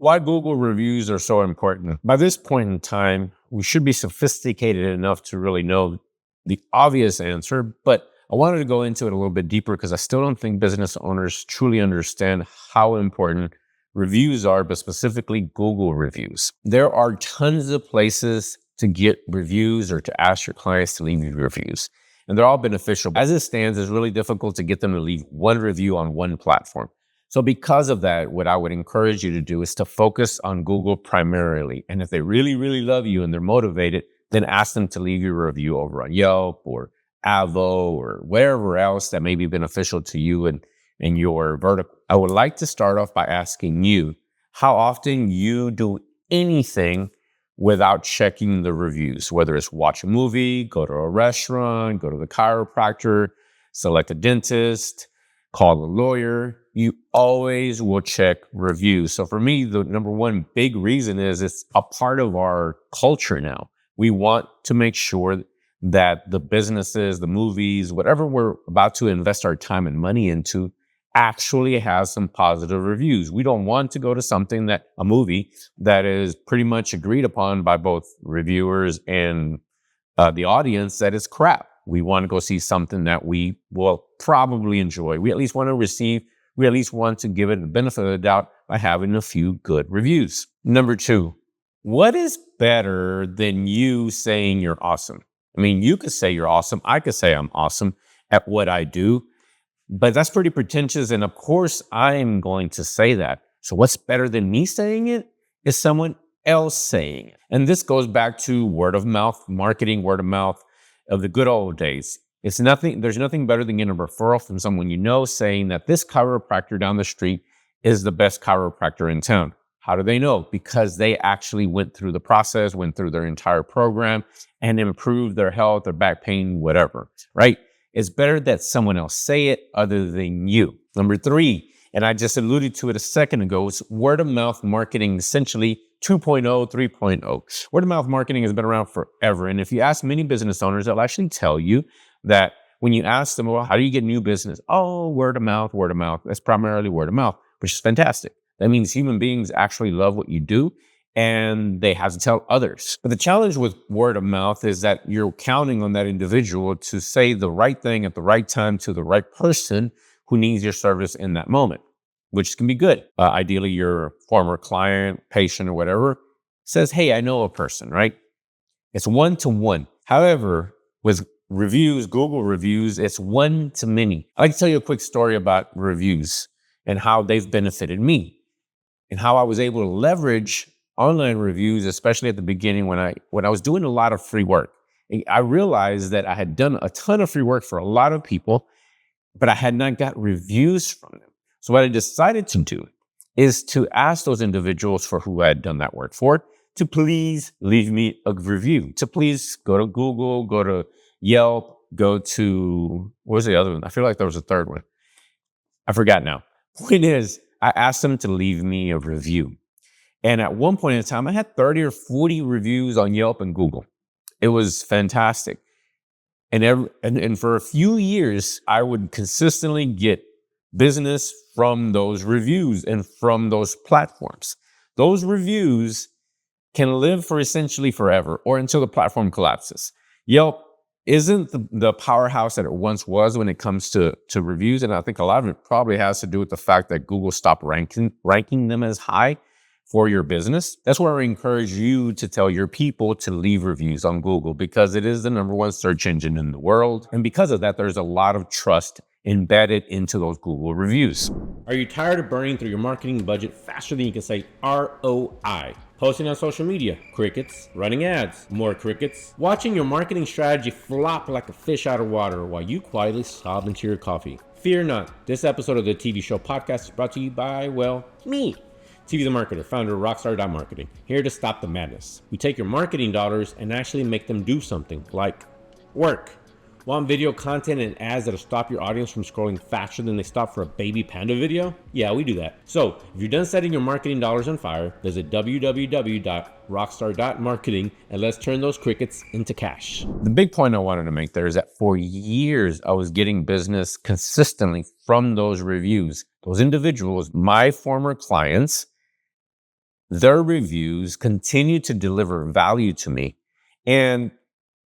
Why Google reviews are so important. By this point in time, we should be sophisticated enough to really know the obvious answer, but I wanted to go into it a little bit deeper because I still don't think business owners truly understand how important reviews are, but specifically Google reviews. There are tons of places to get reviews or to ask your clients to leave you reviews, and they're all beneficial. As it stands, it's really difficult to get them to leave one review on one platform. So because of that, what I would encourage you to do is to focus on Google primarily. And if they really, really love you and they're motivated, then ask them to leave you a review over on Yelp or Avo or wherever else that may be beneficial to you and your vertical. I would like to start off by asking you how often you do anything without checking the reviews, whether it's watch a movie, go to a restaurant, go to the chiropractor, select a dentist, call a lawyer. You always will check reviews. So for me, the number one big reason is it's a part of our culture now. We want to make sure that the businesses, the movies, whatever we're about to invest our time and money into actually has some positive reviews. We don't want to go to a movie that is pretty much agreed upon by both reviewers and the audience that is crap. We want to go see something that we will probably enjoy. We at least want to give it the benefit of the doubt by having a few good reviews. Number two, what is better than you saying you're awesome? I mean, you could say you're awesome. I could say I'm awesome at what I do, but that's pretty pretentious. And of course, I'm going to say that. So what's better than me saying it is someone else saying it. And this goes back to word of mouth marketing, word of mouth of the good old days. There's nothing better than getting a referral from someone you know saying that this chiropractor down the street is the best chiropractor in town. How do they know? Because they actually went through the process, went through their entire program and improved their health, their back pain, whatever, right? It's better that someone else say it other than you. Number three, and I just alluded to it a second ago, is word of mouth marketing, essentially 2.0, 3.0. Word of mouth marketing has been around forever. And if you ask many business owners, they'll actually tell you that when you ask them, well, how do you get new business? Oh, word of mouth, word of mouth. That's primarily word of mouth, which is fantastic. That means human beings actually love what you do and they have to tell others. But the challenge with word of mouth is that you're counting on that individual to say the right thing at the right time to the right person who needs your service in that moment, which can be good. Ideally, your former client, patient, or whatever says, hey, I know a person, right? It's one-to-one. However, with reviews, Google reviews, it's one to many. I'd like to tell you a quick story about reviews and how they've benefited me and how I was able to leverage online reviews, especially at the beginning when I was doing a lot of free work. I realized that I had done a ton of free work for a lot of people, but I had not got reviews from them. So what I decided to do is to ask those individuals for who I had done that work for to please leave me a review, to please go to Google, go to Yelp, go to, what was the other one? I feel like there was a third one. I forgot now. Point is, I asked them to leave me a review. And at one point in time, I had 30 or 40 reviews on Yelp and Google. It was fantastic. And for a few years, I would consistently get business from those reviews and from those platforms. Those reviews can live for essentially forever or until the platform collapses. Yelp isn't the powerhouse that it once was when it comes to reviews. And I think a lot of it probably has to do with the fact that Google stopped ranking them as high for your business. That's where I encourage you to tell your people to leave reviews on Google because it is the number one search engine in the world. And because of that, there's a lot of trust embedded into those Google reviews. Are you tired of burning through your marketing budget faster than you can say ROI? Posting on social media, crickets. Running ads, more crickets. Watching your marketing strategy flop like a fish out of water while you quietly sob into your coffee. Fear not, this episode of the Teevee Show podcast is brought to you by, well, me. Teevee the Marketer, founder of Rockstar.Marketing, here to stop the madness. We take your marketing dollars and actually make them do something, like work. Want video content and ads that'll stop your audience from scrolling faster than they stop for a baby panda video? Yeah, we do that. So, if you're done setting your marketing dollars on fire, visit www.rockstar.marketing and let's turn those crickets into cash. The big point I wanted to make there is that for years, I was getting business consistently from those reviews. Those individuals, my former clients, their reviews continue to deliver value to me. And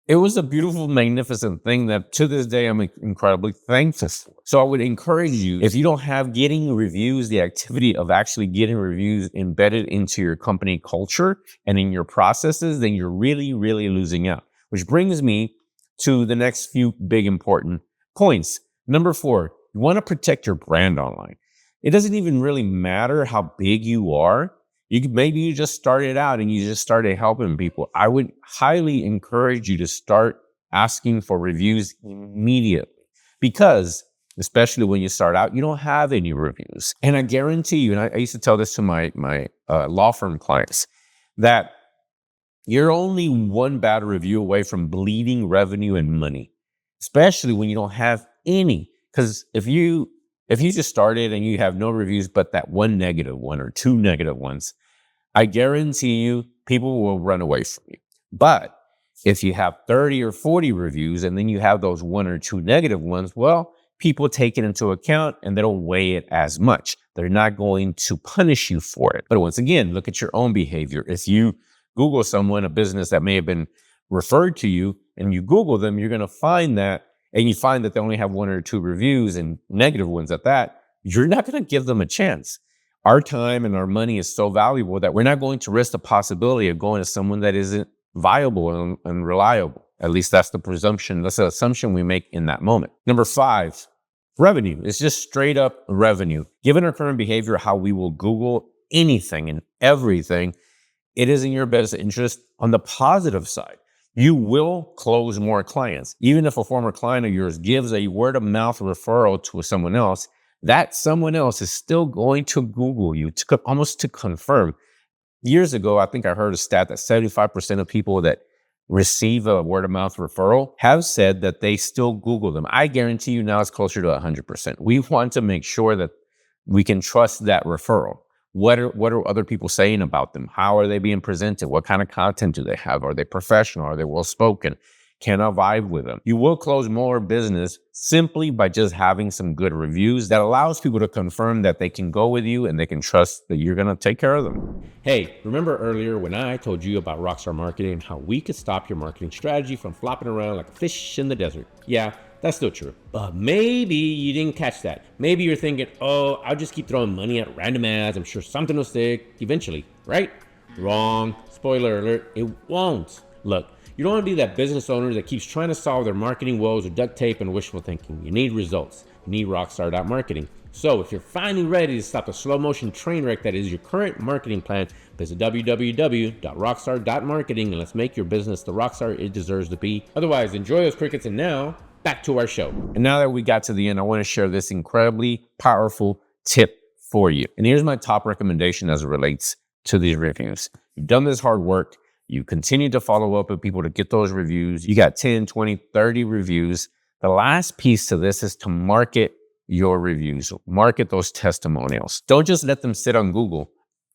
it was a beautiful, magnificent thing that to this day I'm incredibly thankful for. So I would encourage you, if you don't have getting reviews, the activity of actually getting reviews embedded into your company culture and in your processes, then you're really, really losing out. Which brings me to the next few big important points. Number 4, you want to protect your brand online. It doesn't even really matter how big you are. Maybe you just started out and you just started helping people. I would highly encourage you to start asking for reviews immediately, because especially when you start out, you don't have any reviews. And I guarantee you, and I used to tell this to my law firm clients, that you're only one bad review away from bleeding revenue and money, especially when you don't have any. Because if you just started and you have no reviews but that one negative one or two negative ones, I guarantee you people will run away from you. But if you have 30 or 40 reviews and then you have those one or two negative ones, well, people take it into account and they don't weigh it as much. They're not going to punish you for it. But once again, look at your own behavior. If you Google someone, a business that may have been referred to you, and you Google them, you're going to find that, and you find that they only have one or two reviews and negative ones at that, you're not going to give them a chance. Our time and our money is so valuable that we're not going to risk the possibility of going to someone that isn't viable and reliable. At least that's the presumption. That's the assumption we make in that moment. Number 5, revenue. It's just straight up revenue. Given our current behavior, how we will Google anything and everything, it is in your best interest. On the positive side, you will close more clients. Even if a former client of yours gives a word of mouth referral to someone else, that someone else is still going to Google you almost to confirm. Years ago, I think I heard a stat that 75% of people that receive a word of mouth referral have said that they still Google them. I guarantee you now it's closer to 100%. We want to make sure that we can trust that referral. What are other people saying about them? How are they being presented? What kind of content do they have? Are they professional? Are they well-spoken? Can I vibe with them? You will close more business simply by just having some good reviews that allows people to confirm that they can go with you and they can trust that you're going to take care of them. Hey, remember earlier when I told you about Rockstar Marketing and how we could stop your marketing strategy from flopping around like a fish in the desert? Yeah, that's still true. But maybe you didn't catch that. Maybe you're thinking, oh, I'll just keep throwing money at random ads. I'm sure something will stick eventually, right? Wrong. Spoiler alert, it won't. Look, you don't want to be that business owner that keeps trying to solve their marketing woes with duct tape and wishful thinking. You need results. You need Rockstar.marketing. So if you're finally ready to stop the slow motion train wreck that is your current marketing plan, visit www.rockstar.marketing and let's make your business the rockstar it deserves to be. Otherwise, enjoy those crickets, and now back to our show. And now that we got to the end, I want to share this incredibly powerful tip for you. And here's my top recommendation as it relates to these reviews. You've done this hard work. You continue to follow up with people to get those reviews. You got 10, 20, 30 reviews. The last piece to this is to market your reviews. Market those testimonials. Don't just let them sit on Google.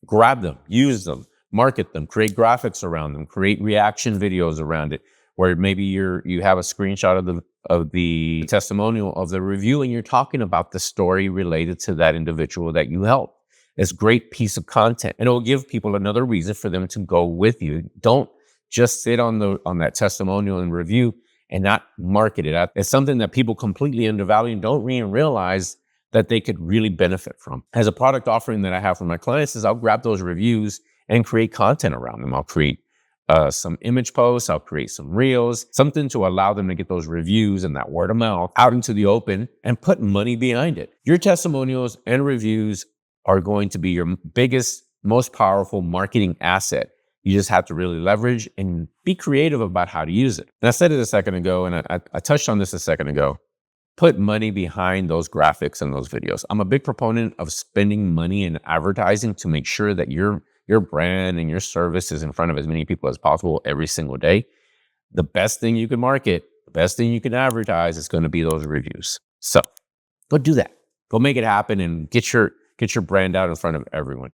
Grab them, use them, market them, create graphics around them, create reaction videos around it, where maybe you have a screenshot of the testimonial of the review and you're talking about the story related to that individual that you helped. It's a great piece of content, and it will give people another reason for them to go with you. Don't just sit on that testimonial and review and not market it. It's something that people completely undervalue and don't even realize that they could really benefit from. As a product offering that I have for my clients is I'll grab those reviews and create content around them. I'll create some image posts, I'll create some reels, something to allow them to get those reviews and that word of mouth out into the open and put money behind it. Your testimonials and reviews are going to be your biggest, most powerful marketing asset. You just have to really leverage and be creative about how to use it. And I said it a second ago, and I touched on this a second ago. Put money behind those graphics and those videos. I'm a big proponent of spending money in advertising to make sure that your brand and your service is in front of as many people as possible every single day. The best thing you can market, the best thing you can advertise is going to be those reviews. So go do that. Go make it happen and get your brand out in front of everyone.